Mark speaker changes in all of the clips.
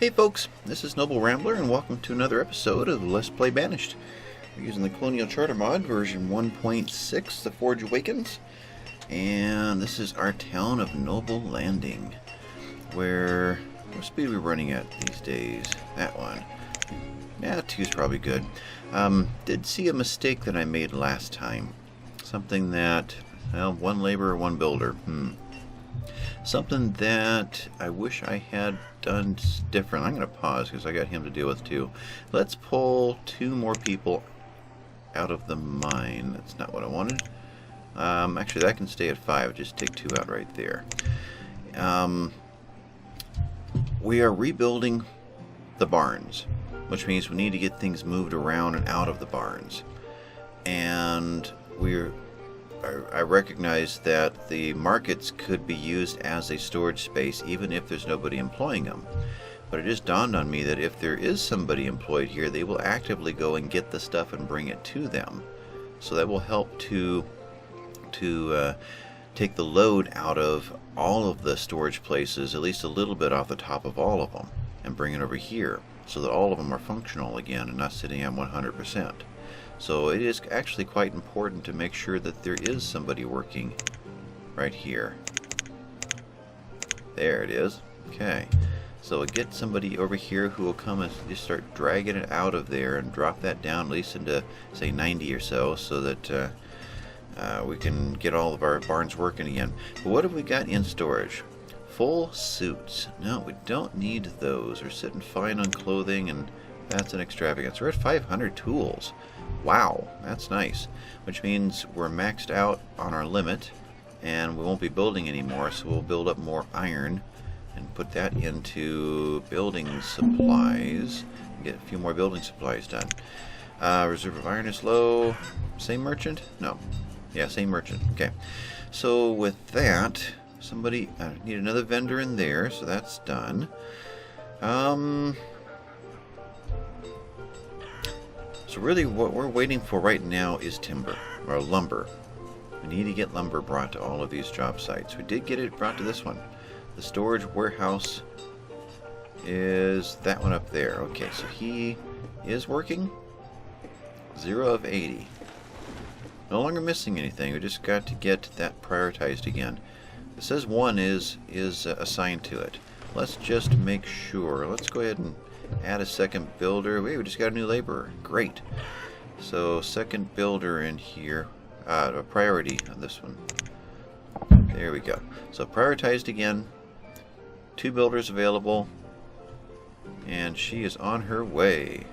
Speaker 1: Hey folks, this is Noble Rambler and welcome to another episode of Let's Play Banished. We're using the Colonial Charter mod version 1.6, The Forge Awakens. And this is our town of Noble Landing. What speed are we running at these days? That one. Yeah, 2 is probably good. Did see a mistake that I made last time. Something that, well, 1 laborer, 1 builder. Something that I wish I had done different. I'm going to pause because I got him to deal with too. Let's pull 2 more people out of the mine. That's not what I wanted. Actually, that can stay at 5. Just take 2 out right there. We are rebuilding the barns, which means we need to get things moved around and out of the barns. And I recognize that the markets could be used as a storage space even if there's nobody employing them. But it just dawned on me that if there is somebody employed here, they will actively go and get the stuff and bring it to them. So that will help to take the load out of all of the storage places, at least a little bit off the top of all of them, and bring it over here so that all of them are functional again and not sitting at 100%. So it is actually quite important to make sure that there is somebody working right here. There it is. Okay. So we'll get somebody over here who will come and just start dragging it out of there and drop that down at least into, say, 90 or so that we can get all of our barns working again. But what have we got in storage? Full suits. No, we don't need those. We're sitting fine on clothing, and that's an extravagance. We're at 500 tools. Wow, that's nice. Which means we're maxed out on our limit, and we won't be building anymore, so we'll build up more iron and put that into building supplies. Get a few more building supplies done. Reserve of iron is low. Same merchant? No. Yeah, same merchant. Okay. So with that, I need another vendor in there, so that's done. So really what we're waiting for right now is timber, or lumber. We need to get lumber brought to all of these job sites. We did get it brought to this one. The storage warehouse is that one up there. Okay, so he is working. 0 of 80. No longer missing anything. We just got to get that prioritized again. It says 1 is assigned to it. Let's just make sure. Let's go ahead and add a second builder. We just got a new laborer. Great. So second builder in here. A priority on this one. There we go. So prioritized again. 2 builders available. And she is on her way.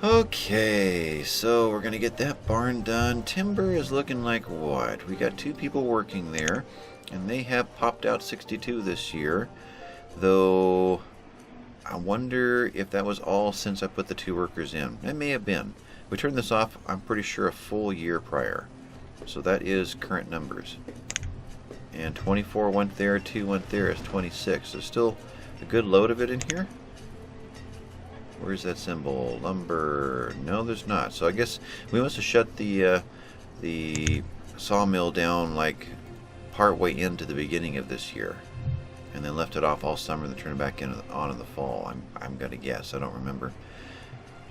Speaker 1: Okay, so we're going to get that barn done. Timber is looking like what? We got 2 people working there. And they have popped out 62 this year. Though, I wonder if that was all since I put the 2 workers in. It may have been. We turned this off, I'm pretty sure, a full year prior. So that is current numbers. And 24 went there, 2 went there, is 26. There's still a good load of it in here. Where's that symbol? Lumber. No, there's not. So I guess we must have shut the sawmill down like part way into the beginning of this year. And then left it off all summer and then turned it back on in the fall. I'm going to guess. I don't remember.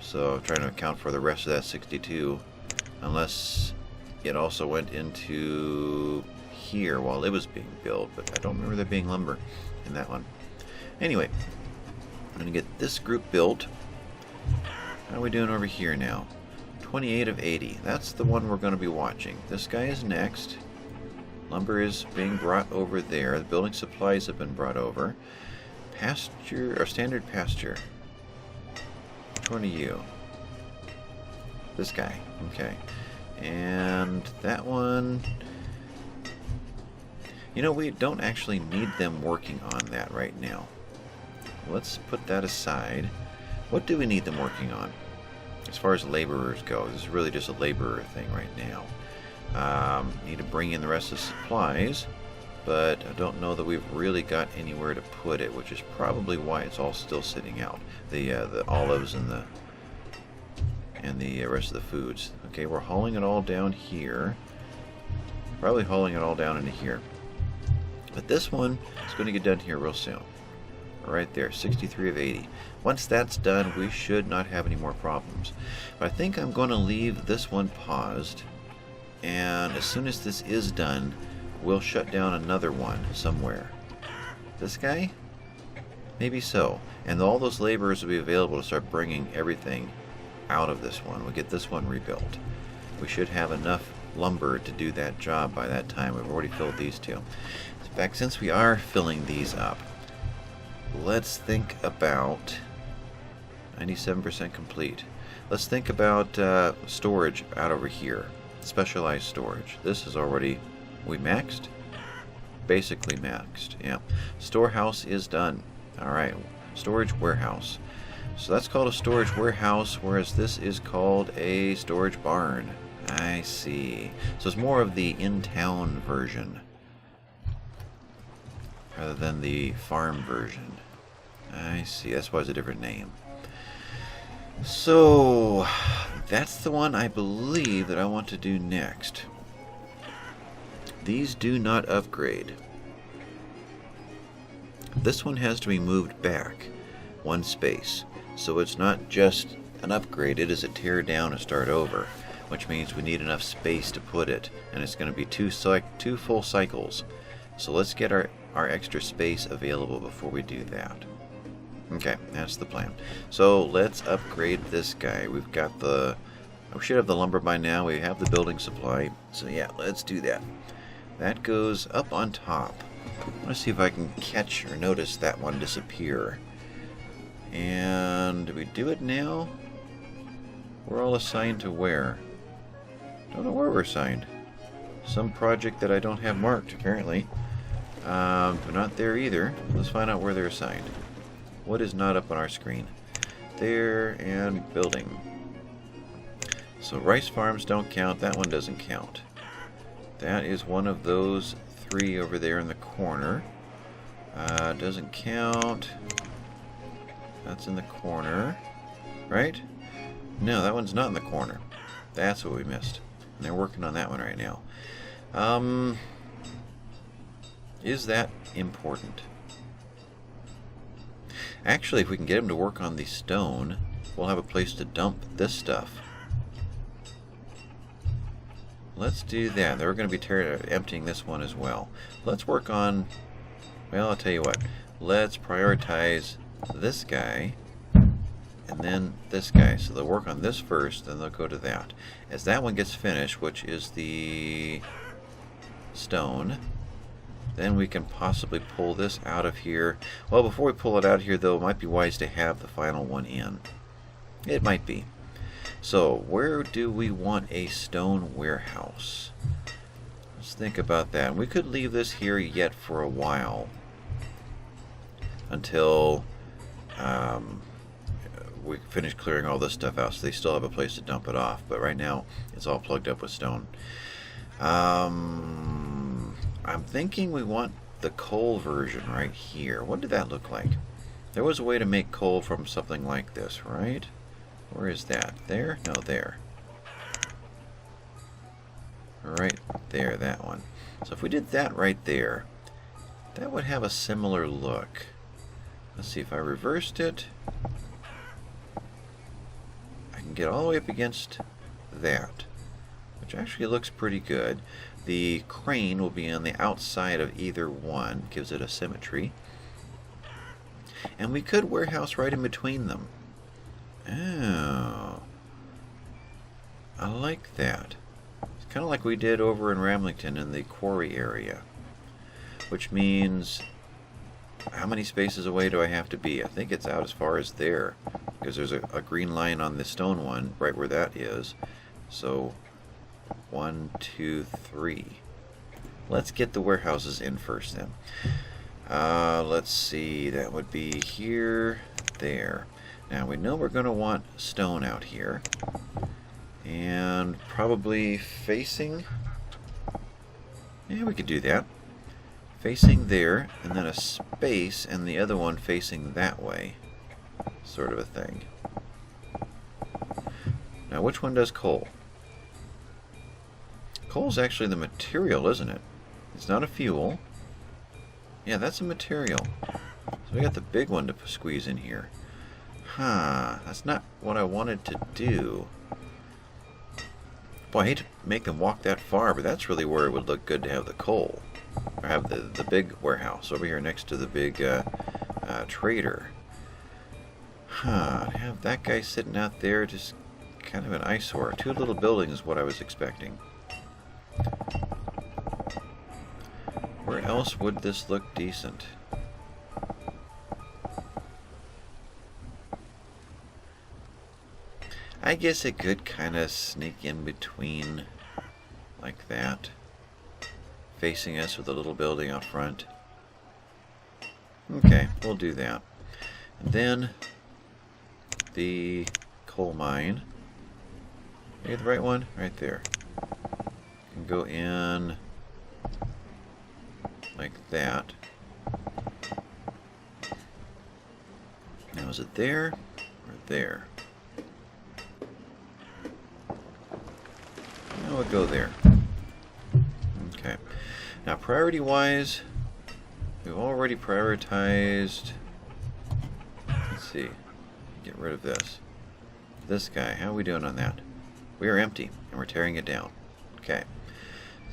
Speaker 1: So I'm trying to account for the rest of that 62. Unless it also went into here while it was being built. But I don't remember there being lumber in that one. Anyway, I'm going to get this group built. How are we doing over here now? 28 of 80. That's the one we're going to be watching. This guy is next. Lumber is being brought over there. The building supplies have been brought over. Pasture, or standard pasture. Which one are you? This guy. Okay. And that one... You know, we don't actually need them working on that right now. Let's put that aside. What do we need them working on? As far as laborers go, this is really just a laborer thing right now. Need to bring in the rest of the supplies, but I don't know that we've really got anywhere to put it, which is probably why it's all still sitting out. The olives and the rest of the foods. Okay, we're hauling it all down here. Probably hauling it all down into here. But this one is going to get done here real soon. Right there, 63 of 80. Once that's done, we should not have any more problems. But I think I'm going to leave this one paused, and as soon as this is done, we'll shut down another one somewhere. This guy? Maybe so. And all those laborers will be available to start bringing everything out of this one. We'll get this one rebuilt. We should have enough lumber to do that job by that time. We've already filled these two. In fact, since we are filling these up, let's think about 97% complete. Let's think about storage out over here. Specialized storage. This is already, we maxed? Basically maxed, yeah. Storehouse is done. Alright, storage warehouse. So that's called a storage warehouse, whereas this is called a storage barn. I see. So it's more of the in-town version rather than the farm version. I see. That's why it's a different name. So that's the one I believe that I want to do next. These do not upgrade. This one has to be moved back one space. So it's not just an upgrade, it is a tear down and start over, which means we need enough space to put it, and it's going to be two full cycles. So let's get our extra space available before we do that. Okay, that's the plan. So let's upgrade this guy. We've got we should have the lumber by now. We have the building supply. So yeah, let's do that. That goes up on top. I want to see if I can catch or notice that one disappear. And do we do it now? We're all assigned to where? Don't know where we're assigned. Some project that I don't have marked, apparently. But not there either. Let's find out where they're assigned. What is not up on our screen? There, and building. So rice farms don't count. That one doesn't count. That is one of those three over there in the corner. Doesn't count. That's in the corner. Right? No, that one's not in the corner. That's what we missed. And they're working on that one right now. Is that important? Actually, if we can get them to work on the stone, we'll have a place to dump this stuff. Let's do that. They're going to be emptying this one as well. Let's work on, well, I'll tell you what. Let's prioritize this guy and then this guy. So they'll work on this first, then they'll go to that. As that one gets finished, which is the stone, then we can possibly pull this out of here. Well, before we pull it out of here, though, it might be wise to have the final one in. It might be. So, where do we want a stone warehouse? Let's think about that. We could leave this here yet for a while. Until we finish clearing all this stuff out, so they still have a place to dump it off. But right now, it's all plugged up with stone. I'm thinking we want the coal version right here. What did that look like? There was a way to make coal from something like this, right? Where is that? There? No, there. Right there, that one. So if we did that right there, that would have a similar look. Let's see if I reversed it. I can get all the way up against that, which actually looks pretty good. The crane will be on the outside of either one, gives it a symmetry. And we could warehouse right in between them. Oh, I like that. It's kind of like we did over in Ramlington in the quarry area. Which means, how many spaces away do I have to be? I think it's out as far as there, because there's a green line on the stone one, right where that is. So, 1, 2, 3. Let's get the warehouses in first then. Let's see, that would be here, there. Now we know we're going to want stone out here. And probably facing, yeah, we could do that. Facing there, and then a space, and the other one facing that way. Sort of a thing. Now which one does coal? Coal's actually the material, isn't it? It's not a fuel. Yeah, that's a material. So we got the big one to squeeze in here. Huh, that's not what I wanted to do. Boy, I hate to make them walk that far, but that's really where it would look good to have the coal. Or have the big warehouse over here next to the big trader. Huh, to have that guy sitting out there, just kind of an eyesore. 2 little buildings is what I was expecting. Where else would this look decent? I guess it could kind of sneak in between like that, facing us with a little building out front. Okay, we'll do that. And then the coal mine. You get the right one? Right there. Can go in like that. Now is it there or there? Now we'll go there. Okay. Now priority wise, we've already prioritized. Let's see. Get rid of this. This guy, how are we doing on that? We are empty and we're tearing it down. Okay.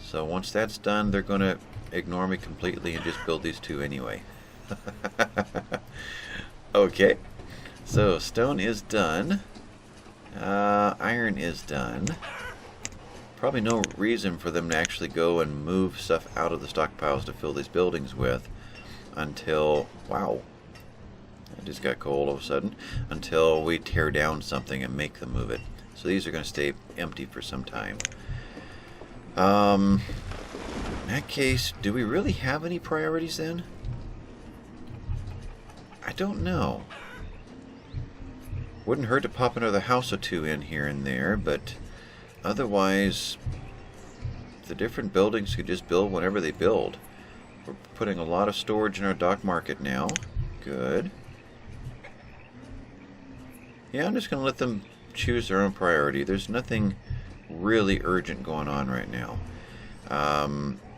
Speaker 1: So once that's done, they're going to ignore me completely and just build these 2 anyway. Okay. So stone is done. Iron is done. Probably no reason for them to actually go and move stuff out of the stockpiles to fill these buildings with until, wow, it just got cold all of a sudden, until we tear down something and make them move it. So these are going to stay empty for some time. In that case, do we really have any priorities then? I don't know. Wouldn't hurt to pop another house or 2 in here and there, but otherwise, the different buildings could just build whenever they build. We're putting a lot of storage in our dock market now. Good. Yeah, I'm just going to let them choose their own priority. There's nothing really urgent going on right now.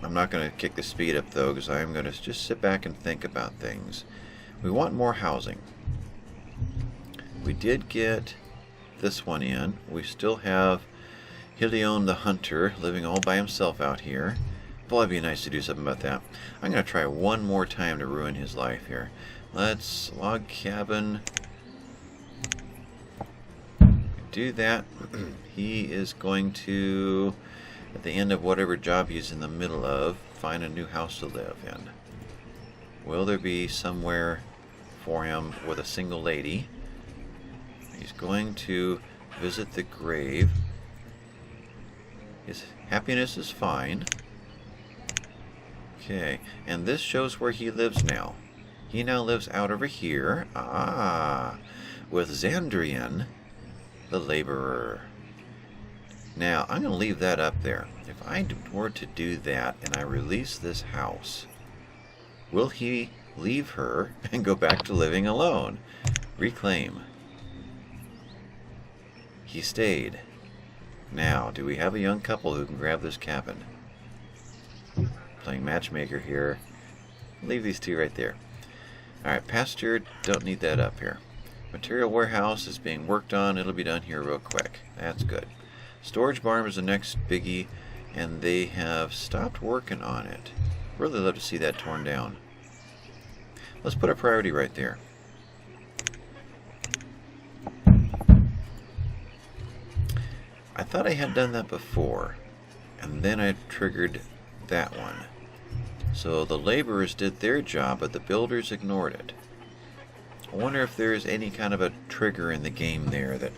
Speaker 1: I'm not going to kick the speed up, though, because I'm going to just sit back and think about things. We want more housing. We did get this one in. We still have Helion the Hunter living all by himself out here. Boy, it'd be nice to do something about that. I'm going to try one more time to ruin his life here. Let's log cabin. Do that. He is going to, at the end of whatever job he's in the middle of, find a new house to live in. Will there be somewhere for him with a single lady? He's going to visit the grave. His happiness is fine. Okay, and this shows where he lives now. He now lives out over here. Ah, with Xandrian, the laborer. Now, I'm going to leave that up there. If I were to do that and I release this house, will he leave her and go back to living alone? Reclaim. He stayed. Now, do we have a young couple who can grab this cabin? Playing matchmaker here. Leave these 2 right there. Alright, pasture, don't need that up here. Material warehouse is being worked on. It'll be done here real quick. That's good. Storage barn is the next biggie, and they have stopped working on it. Really love to see that torn down. Let's put a priority right there. I thought I had done that before, and then I triggered that one. So the laborers did their job, but the builders ignored it. I wonder if there's any kind of a trigger in the game there that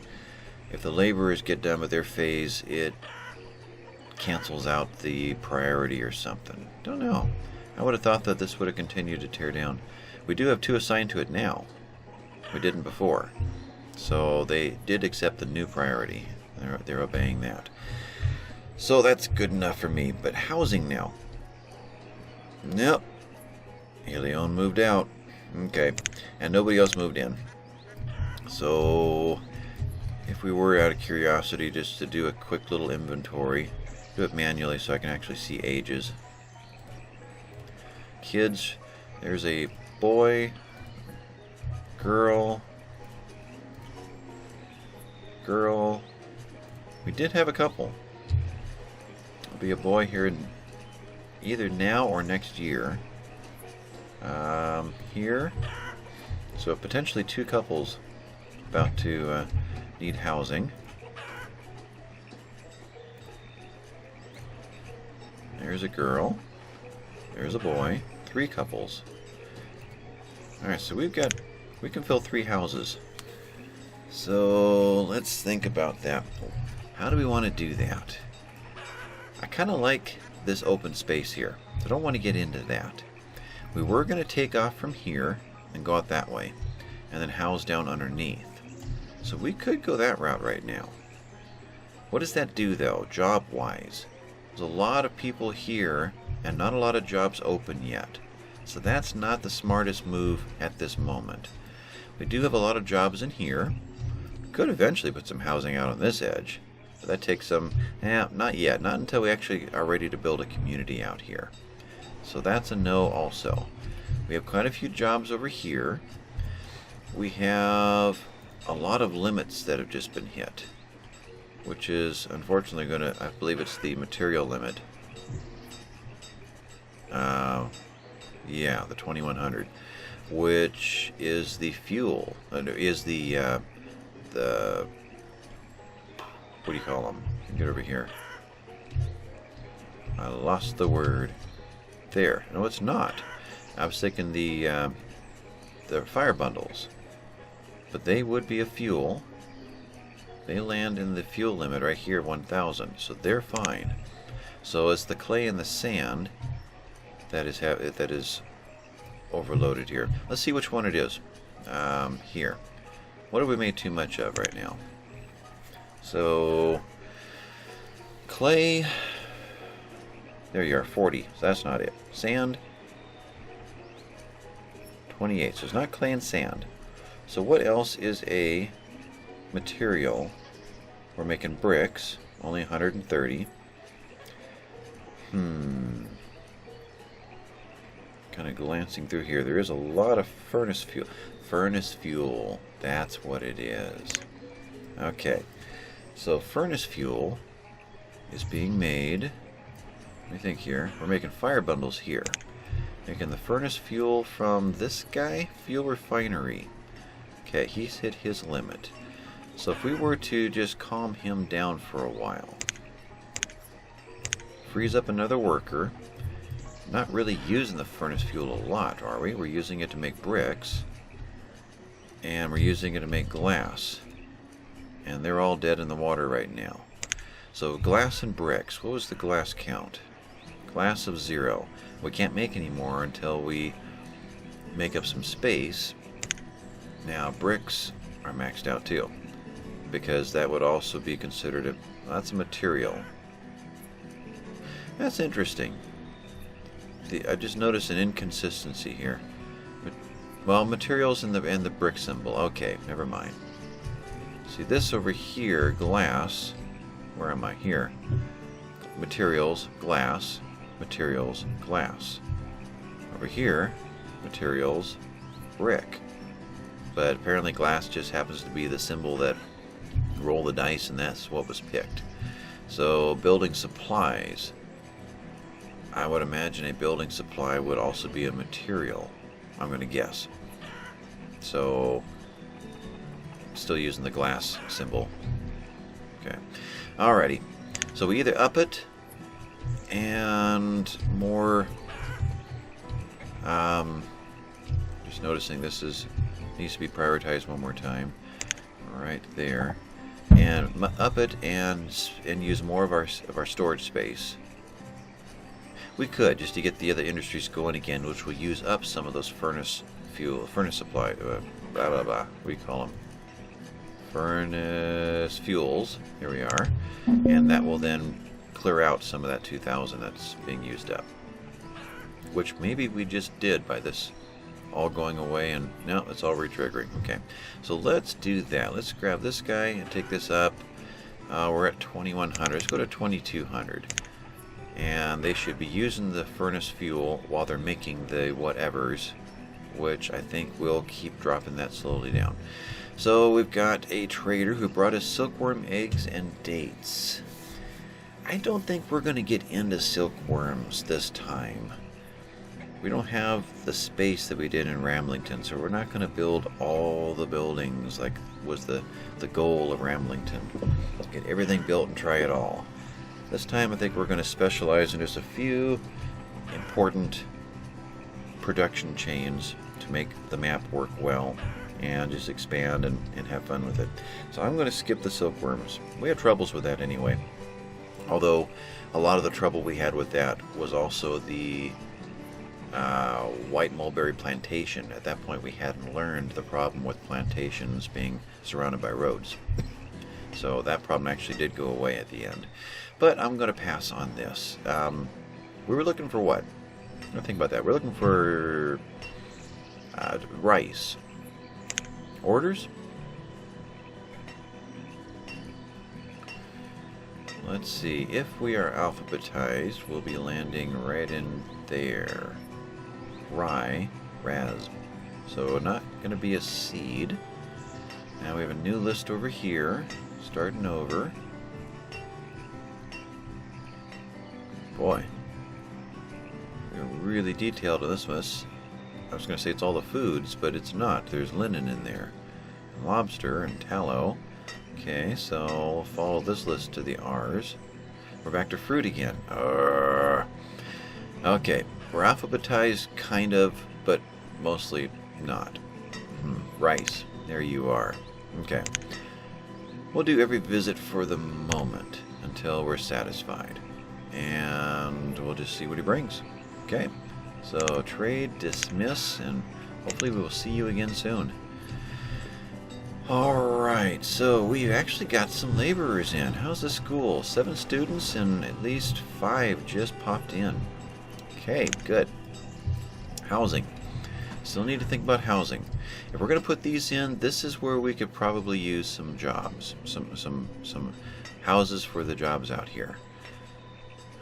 Speaker 1: if the laborers get done with their phase, it cancels out the priority or something. Don't know. I would have thought that this would have continued to tear down. We do have 2 assigned to it now. We didn't before. So they did accept the new priority. They're obeying that. So that's good enough for me. But housing now. Nope. Helion moved out. Okay. And nobody else moved in. So if we were out of curiosity just to do a quick little inventory, do it manually so I can actually see ages. Kids There's a boy, girl, girl. We did have a couple. There'll be a boy here in either now or next year. Here. So potentially two couples about to need housing. There's a girl. There's a boy. 3 couples. Alright, so we can fill 3 houses. So let's think about that. How do we want to do that? I kind of like this open space here. So I don't want to get into that. We were going to take off from here and go out that way, and then house down underneath. So we could go that route right now. What does that do though, job-wise? There's a lot of people here and not a lot of jobs open yet. So that's not the smartest move at this moment. We do have a lot of jobs in here. Could eventually put some housing out on this edge. But that takes some, not yet. Not until we actually are ready to build a community out here. So that's a no also. We have quite a few jobs over here. We have a lot of limits that have just been hit, which is unfortunately going to, I believe it's the material limit. Yeah, the 2100, which is the fuel, is the what do you call them? Get over here. I lost the word. There. No, it's not. I was thinking the fire bundles, but they would be a fuel. They land in the fuel limit right here, 1000, so they're fine. So it's the clay and the sand that is overloaded here. Let's see which one it is. Here. What have we made too much of right now? So clay, there you are, 40. So that's not it. Sand, 28. So it's not clay and sand. So what else is a material? We're making bricks, only 130. Kind of glancing through here. There is a lot of furnace fuel. Furnace fuel, that's what it is. Okay, so furnace fuel is being made. Let me think here. We're making fire bundles here. Making the furnace fuel from this guy, fuel refinery. Okay, he's hit his limit. So if we were to just calm him down for a while, frees up another worker. Not really using the furnace fuel a lot, are we? We're using it to make bricks, and we're using it to make glass, and they're all dead in the water right now. So glass and bricks. What was the glass count? Glass of 0. We can't make any more until we make up some space. Now bricks are maxed out too, because that would also be considered that's a material. That's interesting. I just noticed an inconsistency here. Well, materials and the brick symbol. Okay, never mind. See this over here, glass. Where am I? Here. Materials, glass. Materials, glass. Over here, materials, brick. But apparently glass just happens to be the symbol that roll the dice, and that's what was picked. So building supplies. I would imagine a building supply would also be a material. I'm going to guess. So, still using the glass symbol. Okay. Alrighty. So we either up it and more. Just noticing this needs to be prioritized one more time. Right there, and up it and use more of our storage space. We could, just to get the other industries going again, which will use up some of those furnace supply, what do you call them? Furnace fuels. Here we are. And that will then clear out some of that 2000 that's being used up. Which maybe we just did by this all going away, and no, it's all retriggering. Okay, so let's do that. Let's grab this guy and take this up. We're at 2100. Let's go to 2200. and they should be using the furnace fuel while they're making the whatevers, which I think will keep dropping that slowly down. So we've got a trader who brought us silkworm eggs and dates. I don't think we're going to get into silkworms this time. We don't have the space that we did in Ramblington, so we're not going to build all the buildings like was the goal of Ramblington. Let's get everything built and try it all. This time I think we're going to specialize in just a few important production chains to make the map work well and just expand and have fun with it. So I'm going to skip the silkworms. We had troubles with that anyway. Although a lot of the trouble we had with that was also the white mulberry plantation. At that point we hadn't learned the problem with plantations being surrounded by roads. So that problem actually did go away at the end. But I'm going to pass on this. We were looking for what? Now think about that. We're looking for rice. Orders? Let's see. If we are alphabetized, we'll be landing right in there. Rye, raz. So not going to be a seed. Now we have a new list over here. Starting over. Boy. We're really detailed in this one. I was going to say it's all the foods, but it's not. There's linen in there. Lobster and tallow. Okay, so we'll follow this list to the R's. We're back to fruit again. Okay, we're alphabetized kind of, but mostly not. Rice. There you are. Okay. We'll do every visit for the moment until we're satisfied. And we'll just see what he brings. Okay. So trade, dismiss, and hopefully we will see you again soon. Alright, so we've actually got some laborers in. How's the school? 7 students and at least 5 just popped in. Okay, good. Housing. Still need to think about housing. If we're going to put these in, this is where we could probably use some jobs. Some houses for the jobs out here.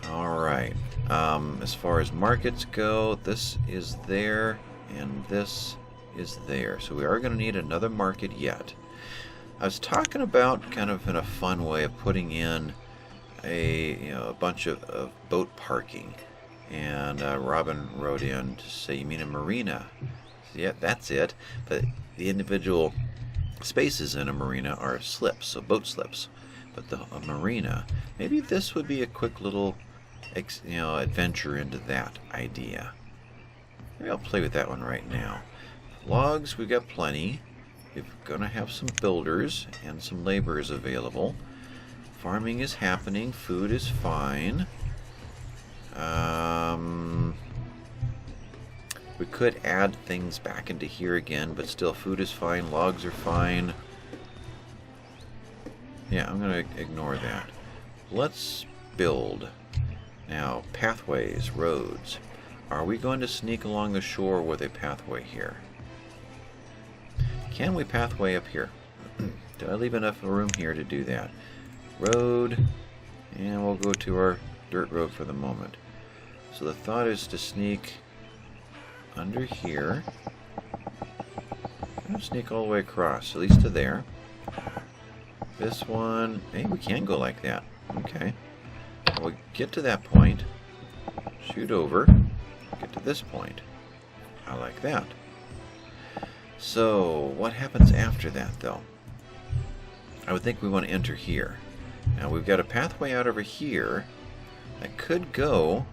Speaker 1: Alright. As far as markets go, this is there and this is there. So we are going to need another market yet. I was talking about kind of in a fun way of putting in a bunch of boat parking. And Robin wrote in to say, you mean a marina? So, yeah, that's it. But the individual spaces in a marina are slips, so boat slips. But a marina, maybe this would be a quick little adventure into that idea. Maybe I'll play with that one right now. Logs, we've got plenty. We're going to have some builders and some laborers available. Farming is happening. Food is fine. We could add things back into here again, but still food is fine. Logs are fine. Yeah, I'm going to ignore that. Let's build. Now, pathways, roads. Are we going to sneak along the shore with a pathway here? Can we pathway up here? Do I leave enough room here to do that? Road, and we'll go to our dirt road for the moment. So the thought is to sneak under here. I'm going to sneak all the way across, at least to there. This one, maybe we can go like that. Okay. We'll get to that point, shoot over, get to this point. I like that. So, what happens after that, though? I would think we want to enter here. Now, we've got a pathway out over here that could go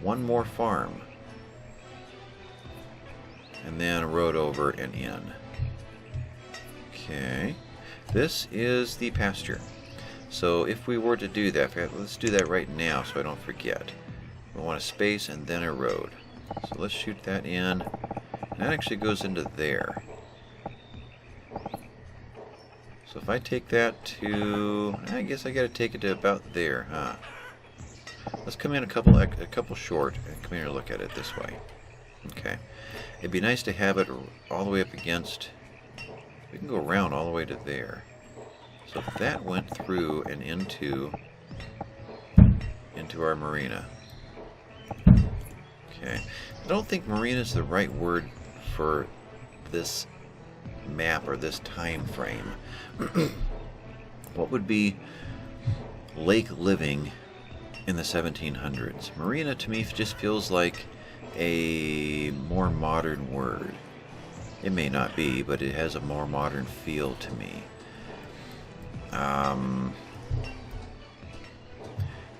Speaker 1: one more farm. And then a road over and in. Okay. This is the pasture. So if we were to do that, let's do that right now so I don't forget. We want a space and then a road. So let's shoot that in. And that actually goes into there. So if I take that to, I guess I got to take it to about there, huh? Let's come in a couple short and come here and look at it this way. Okay. It'd be nice to have it all the way up against. We can go around all the way to there. So if that went through and into into our marina. Okay. I don't think marina is the right word for this map or this time frame. What would be lake living in the 1700s? Marina to me just feels like a more modern word. It may not be, but it has a more modern feel to me.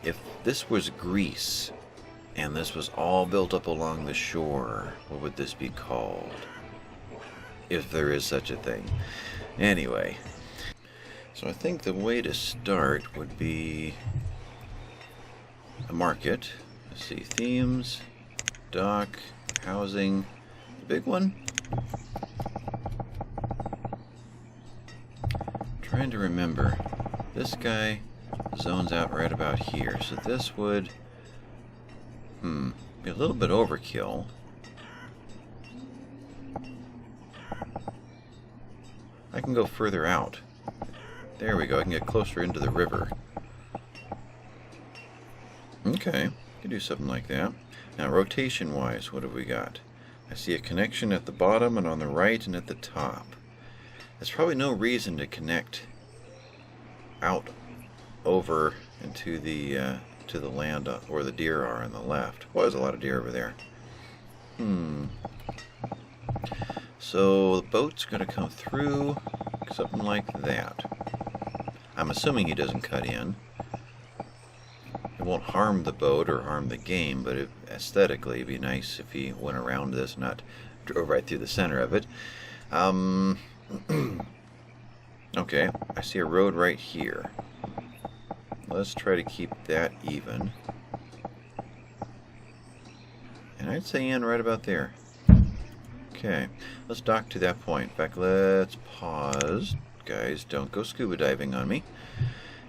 Speaker 1: If this was Greece and this was all built up along the shore, what would this be called? If there is such a thing. Anyway, so I think the way to start would be a market. Let's see, themes, dock, housing, the big one. Trying to remember, this guy zones out right about here, so this would be a little bit overkill. I can go further out. There we go, I can get closer into the river. Okay, can do something like that. Now rotation wise, what have we got? I see a connection at the bottom and on the right and at the top. There's probably no reason to connect out over into the land where the deer are on the left. Well, there's a lot of deer over there. So the boat's going to come through something like that. I'm assuming he doesn't cut in. It won't harm the boat or harm the game, but aesthetically it'd be nice if he went around this, not drove right through the center of it. Okay, I see a road right here. Let's try to keep that even. And I'd say in right about there. Okay, let's dock to that point. In fact, let's pause. Guys, don't go scuba diving on me.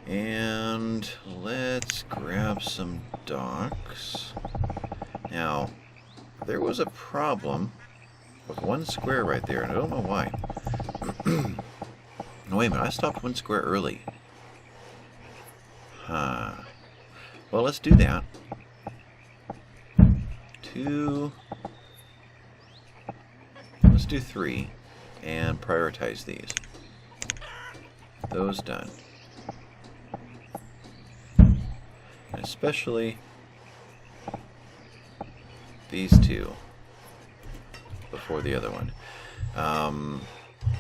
Speaker 1: And let's grab some docks. Now, there was a problem with one square right there, and I don't know why. No, wait a minute, I stopped one square early. Well, let's do that. 2. Let's do 3 and prioritize these. Those done. And especially these two before the other one.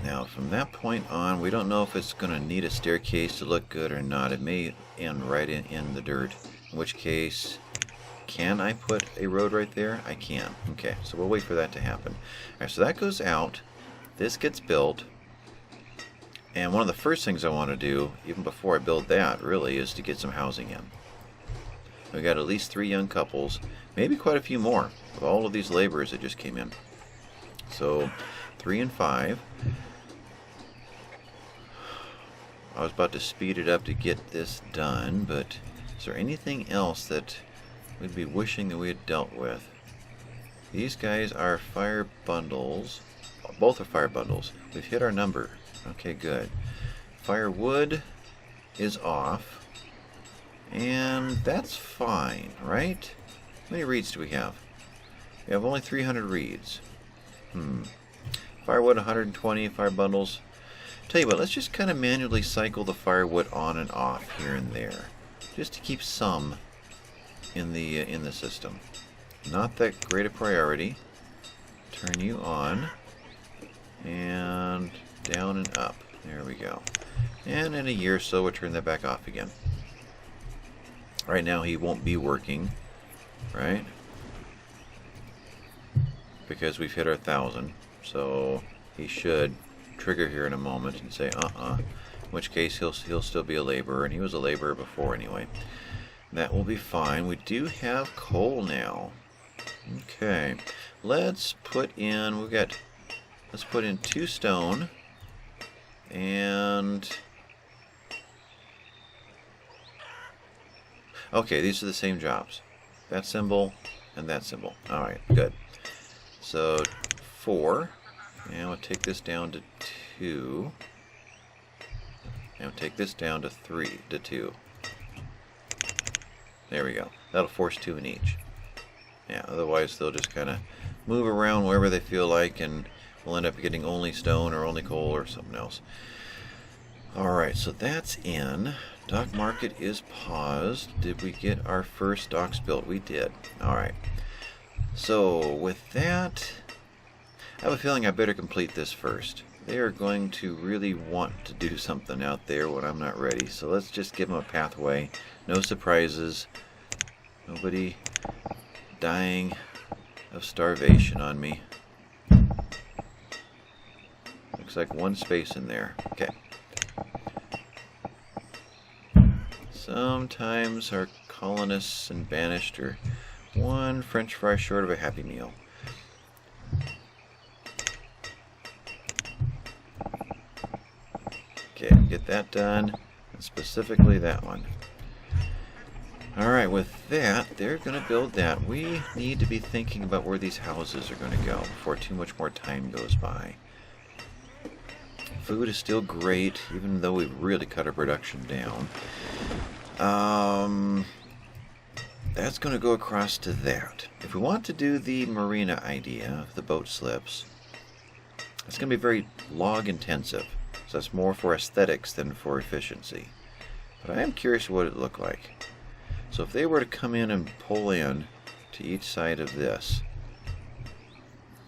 Speaker 1: Now from that point on, we don't know if it's going to need a staircase to look good or not. It may end right in the dirt, in which case, can I put a road right there? I can. Okay, so we'll wait for that to happen. Alright, so that goes out, this gets built, and one of the first things I want to do, even before I build that, really, is to get some housing in. We got at least 3 young couples, maybe quite a few more, with all of these laborers that just came in. So, 3 and 5. I was about to speed it up to get this done, but is there anything else that we'd be wishing that we had dealt with? These guys are fire bundles. Both are fire bundles. We've hit our number. Okay, good. Firewood is off. And that's fine, right? How many reeds do we have? We have only 300 reeds. Firewood 120, fire bundles. Tell you what, let's just kind of manually cycle the firewood on and off here and there, just to keep some in the system. Not that great a priority. Turn you on and down and up. There we go. And in a year or so, we'll turn that back off again. Right now, he won't be working, right? Because we've hit our 1,000, so he should trigger here in a moment and say in which case he'll still be a laborer, and he was a laborer before anyway. That will be fine. We do have coal now. Okay, let's put in, let's put in 2 stone and okay, these are the same jobs. That symbol and that symbol. Alright, good. So 4, and we'll take this down to 2, and we'll take this down to 2. There we go. That'll force 2 in each. Yeah, otherwise they'll just kind of move around wherever they feel like, and we'll end up getting only stone or only coal or something else. Alright, so that's in. Dock market is paused. Did we get our first docks built? We did. Alright. So, with that, I have a feeling I better complete this first. They are going to really want to do something out there when I'm not ready. So let's just give them a pathway. No surprises. Nobody dying of starvation on me. Looks like 1 space in there. Okay. Sometimes our colonists and banished are 1 French fry short of a Happy Meal. Okay, get that done, and specifically that one. Alright, with that, they're going to build that. We need to be thinking about where these houses are going to go before too much more time goes by. Food is still great, even though we've really cut our production down. That's going to go across to that. If we want to do the marina idea, the boat slips, it's going to be very log intensive. So that's more for aesthetics than for efficiency. But I am curious what it would look like. So if they were to come in and pull in to each side of this,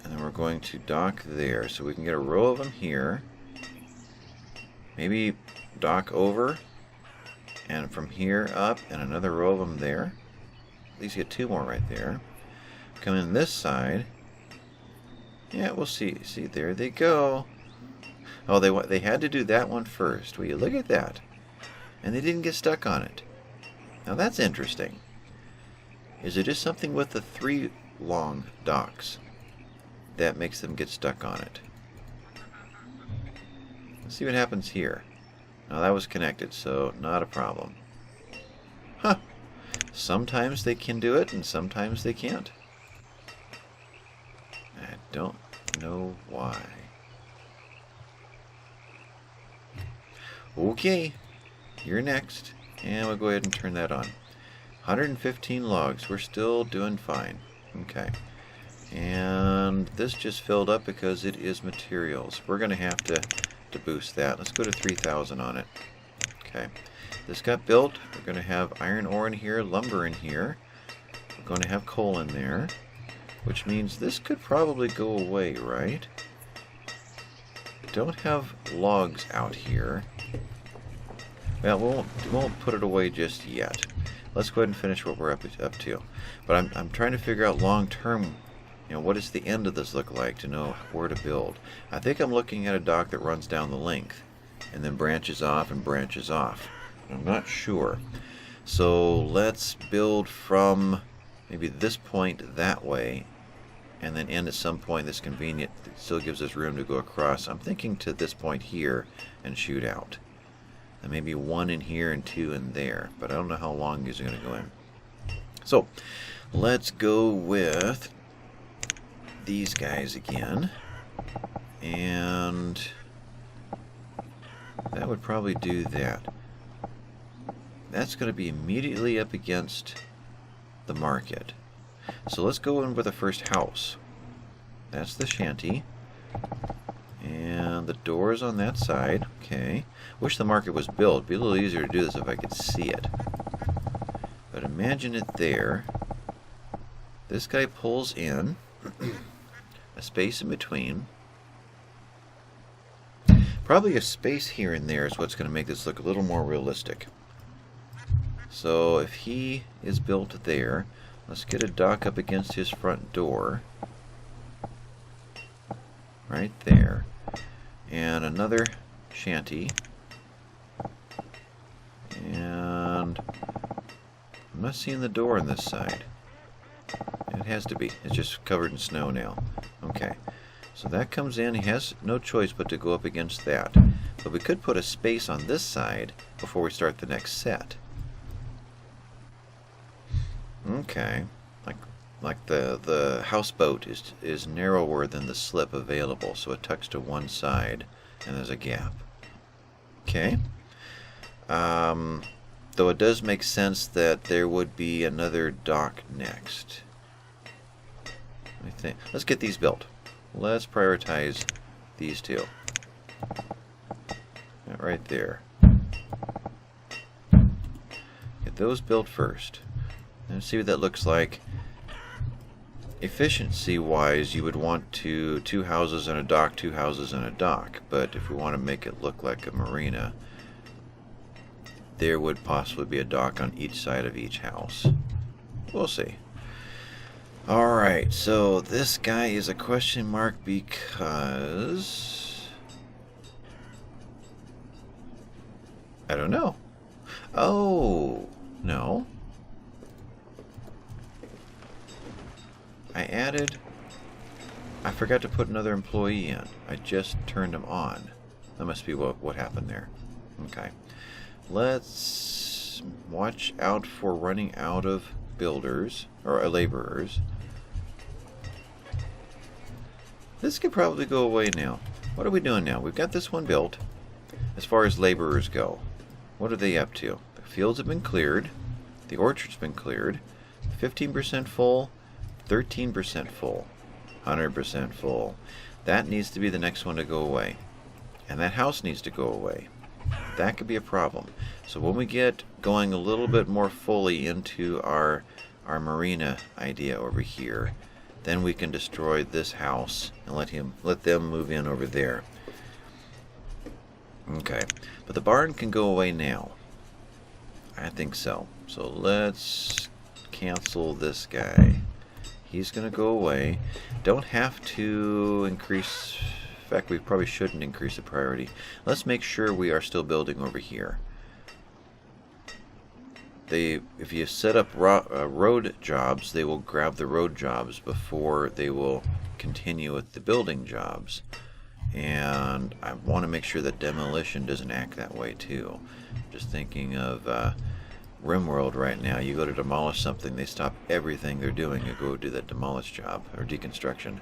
Speaker 1: and then we're going to dock there, so we can get a row of them here, maybe dock over, and from here up, and another row of them there. At least get 2 more right there. Come in this side. Yeah, we'll see. See, there they go. Oh, they had to do that one first. Will you look at that? And they didn't get stuck on it. Now that's interesting. Is it just something with the 3 long docks that makes them get stuck on it? Let's see what happens here. Now that was connected, so not a problem. Huh. Sometimes they can do it, and sometimes they can't. I don't know why. Okay, you're next. And we'll go ahead and turn that on. 115 logs. We're still doing fine. Okay. And this just filled up because it is materials. We're going to have to boost that. Let's go to 3,000 on it. Okay. This got built. We're going to have iron ore in here, lumber in here. We're going to have coal in there, which means this could probably go away, right? Don't have logs out here. Well, we won't put it away just yet. Let's go ahead and finish what we're up to. But I'm trying to figure out long term, what does the end of this look like to know where to build. I think I'm looking at a dock that runs down the length and then branches off and branches off. I'm not sure. So let's build from maybe this point that way and then end at some point that's convenient. It still gives us room to go across. I'm thinking to this point here and shoot out. And maybe 1 in here and 2 in there. But I don't know how long these are going to go in. So, let's go with these guys again. And that would probably do that. That's going to be immediately up against the market. So let's go in with the first house. That's the shanty. And the door is on that side. Okay. Wish the market was built. It'd be a little easier to do this if I could see it. But imagine it there. This guy pulls in. A space in between. Probably a space here and there is what's going to make this look a little more realistic. So if he is built there, let's get a dock up against his front door. Right there. And another shanty. And I'm not seeing the door on this side. It has to be. It's just covered in snow now. Okay. So that comes in. He has no choice but to go up against that. But we could put a space on this side before we start the next set. Okay. Like the houseboat is narrower than the slip available, so it tucks to one side and there's a gap. Okay. Though it does make sense that there would be another dock next. I think. Let's get these built. Let's prioritize these two. That right there. Get those built first. And see what that looks like. Efficiency-wise, you would want two houses and a dock, 2 houses and a dock. But if we want to make it look like a marina, there would possibly be a dock on each side of each house. We'll see. Alright, so this guy is a question mark because... I don't know. Oh, no. I forgot to put another employee in. I just turned him on. That must be what happened there. Okay. Let's watch out for running out of builders, or laborers. This could probably go away now. What are we doing now? We've got this one built. As far as laborers go, what are they up to? The fields have been cleared. The orchard's been cleared. 15% full. 13% full. 100% full. That needs to be the next one to go away. And that house needs to go away. That could be a problem. So when we get going a little bit more fully into our marina idea over here, then we can destroy this house and let them move in over there. Okay, but the barn can go away now. I think so. So let's cancel this guy. He's going to go away. Don't have to increase... In fact, we probably shouldn't increase the priority. Let's make sure we are still building over here. If you set up road jobs, they will grab the road jobs before they will continue with the building jobs. And I want to make sure that demolition doesn't act that way too. Just thinking of RimWorld right now. You go to demolish something, they stop everything they're doing and go do that demolish job or deconstruction.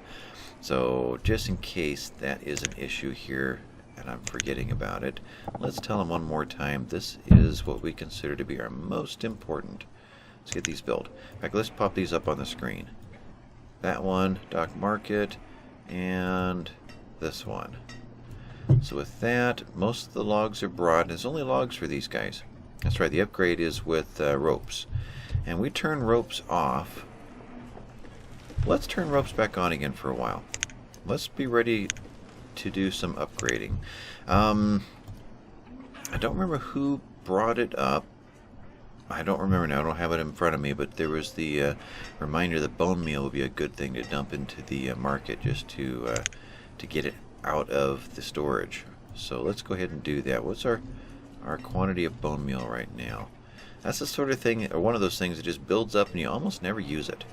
Speaker 1: So just in case that is an issue here and I'm forgetting about it, let's tell them one more time this is what we consider to be our most important. Let's get these built. In fact, let's pop these up on the screen. That one, Dock Market, and this one. So with that, most of the logs are brought. There's only logs for these guys. That's right, the upgrade is with ropes. And we turn ropes off. Let's turn ropes back on again for a while. Let's be ready to do some upgrading. I don't remember who brought it up. I don't remember now. I don't have it in front of me, but there was the reminder that bone meal would be a good thing to dump into the market just to get it out of the storage. So let's go ahead and do that. What's our quantity of bone meal right now? That's the sort of thing, or one of those things that just builds up and you almost never use it.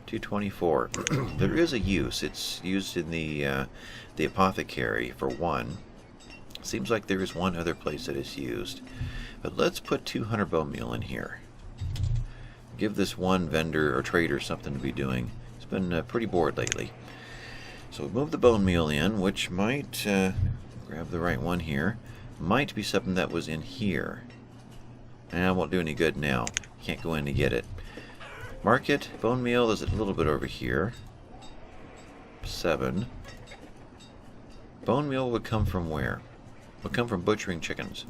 Speaker 1: 224. There is a use. It's used in the apothecary for one. Seems like there is one other place that it's used. But let's put 200 bone meal in here. Give this one vendor or trader something to be doing. It's been pretty bored lately. So we move the bone meal in, which might, grab the right one here, might be something that was in here. And it won't do any good now. Can't go in to get it. Market, bone meal is a little bit over here. 7. Bone meal would come from where? Would come from butchering chickens.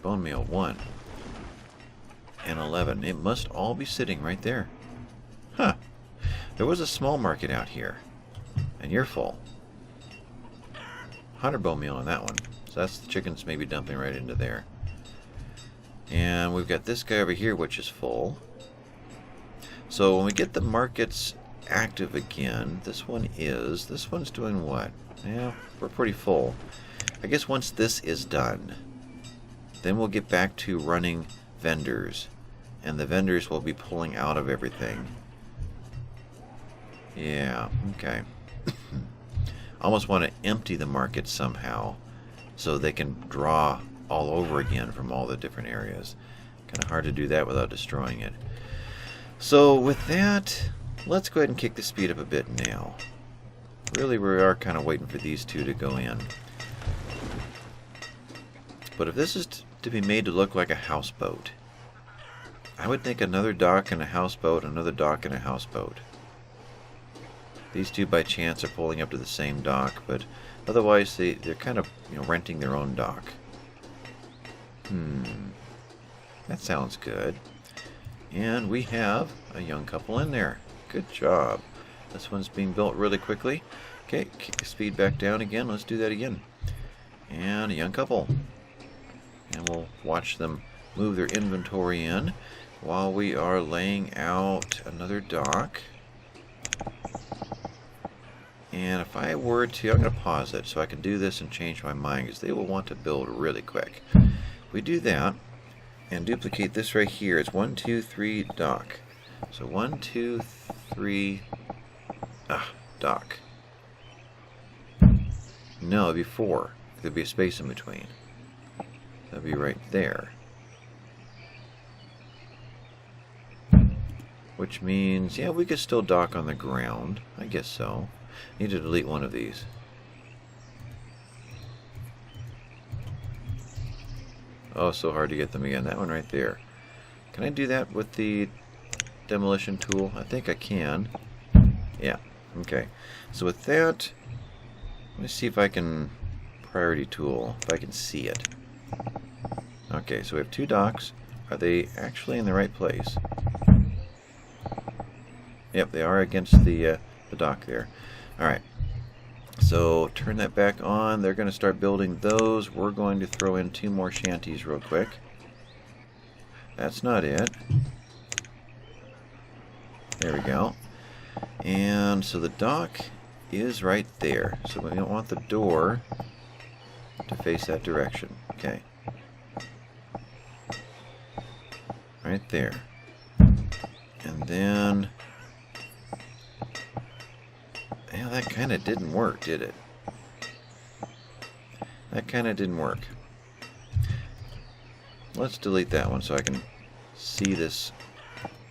Speaker 1: Bone meal 1 and 11. It must all be sitting right there. Huh. There was a small market out here. And you're full. 100 bone meal on that one. So that's the chickens maybe dumping right into there. And we've got this guy over here which is full. So when we get the markets active again, this one's doing what? Yeah, we're pretty full. I guess once this is done, then we'll get back to running vendors. And the vendors will be pulling out of everything. Yeah, okay. Almost want to empty the market somehow so they can draw all over again from all the different areas. Kind of hard to do that without destroying it. So with that, let's go ahead and kick the speed up a bit now. Really, we are kind of waiting for these two to go in. But if this is to be made to look like a houseboat, I would think another dock and a houseboat, another dock and a houseboat. These two by chance are pulling up to the same dock, but otherwise they're kind of, you know, renting their own dock. That sounds good. And we have a young couple in there. Good job. This one's being built really quickly. Okay, kick the speed back down again. Let's do that again. And a young couple. And we'll watch them move their inventory in while we are laying out another dock. And if I were to, I'm going to pause it so I can do this and change my mind, because they will want to build really quick. If we do that and duplicate this right here, it's 1, 2, 3 dock. So 1, 2, 3 dock. No, it'd be 4. There'd be a space in between. That'd be right there. Which means, yeah, we could still dock on the ground. I guess so. Need to delete one of these. Oh, so hard to get them again. That one right there. Can I do that with the demolition tool? I think I can. Yeah. Okay. So with that, let me see if I can priority tool, if I can see it. Okay, so we have 2 docks. Are they actually in the right place? Yep, they are against the dock there. Alright, so turn that back on. They're going to start building those. We're going to throw in 2 more shanties real quick. That's not it. There we go. And so the dock is right there. So we don't want the door to face that direction. Okay. Right there. And then... yeah, that kind of didn't work, did it? That kind of didn't work. Let's delete that one so I can see this.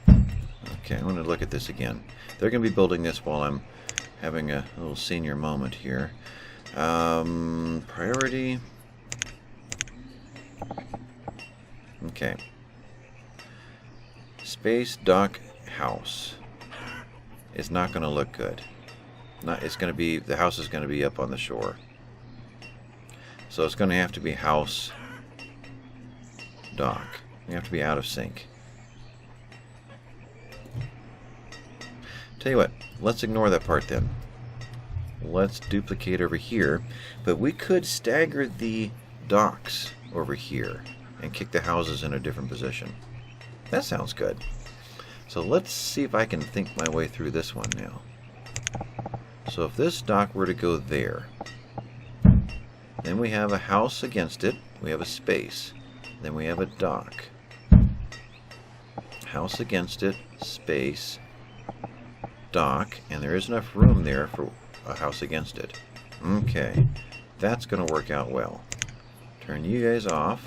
Speaker 1: Okay, I want to look at this again. They're going to be building this while I'm having a little senior moment here. Priority. Okay. Space dock house is not going to look good. It's going to be, the house is going to be up on the shore. So it's going to have to be house dock. You have to be out of sync. Tell you what, let's ignore that part then. Let's duplicate over here, but we could stagger the docks over here and kick the houses in a different position. That sounds good. So let's see if I can think my way through this one now. So if this dock were to go there, then we have a house against it, we have a space, then we have a dock. House against it, space, dock, and there is enough room there for a house against it. Okay, that's going to work out well. Turn you guys off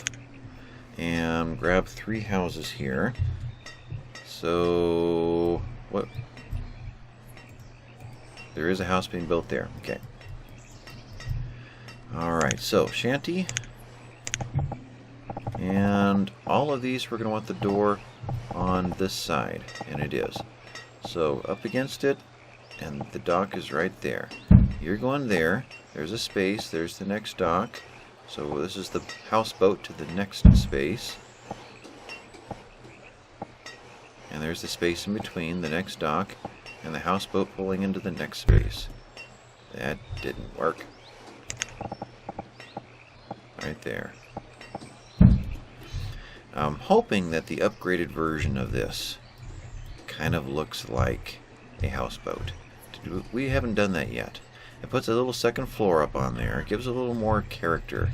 Speaker 1: and grab 3 houses here. So, what? There is a house being built there. Okay. Alright, so shanty. And all of these we're going to want the door on this side. And it is. So up against it, and the dock is right there. You're going there. There's a space. There's the next dock. So this is the houseboat to the next space. And there's the space in between, the next dock, and the houseboat pulling into the next space. That didn't work. Right there. I'm hoping that the upgraded version of this kind of looks like a houseboat. We haven't done that yet. It puts a little second floor up on there. It gives a little more character.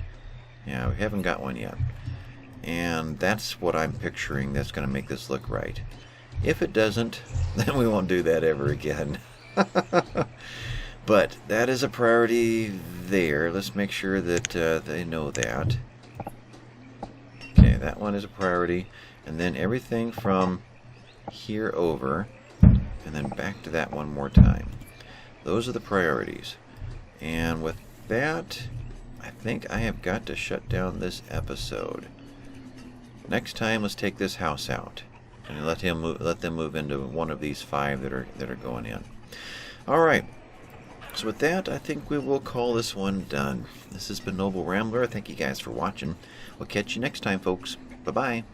Speaker 1: Yeah, we haven't got one yet. And that's what I'm picturing that's going to make this look right. If it doesn't, then we won't do that ever again. But that is a priority there. Let's make sure that they know that. Okay, that one is a priority. And then everything from here over, and then back to that one more time. Those are the priorities. And with that, I think I have got to shut down this episode. Next time, let's take this house out and let them move into one of these 5 that are going in. All right. So with that, I think we will call this one done. This has been Noble Rambler. Thank you guys for watching. We'll catch you next time, folks. Bye-bye.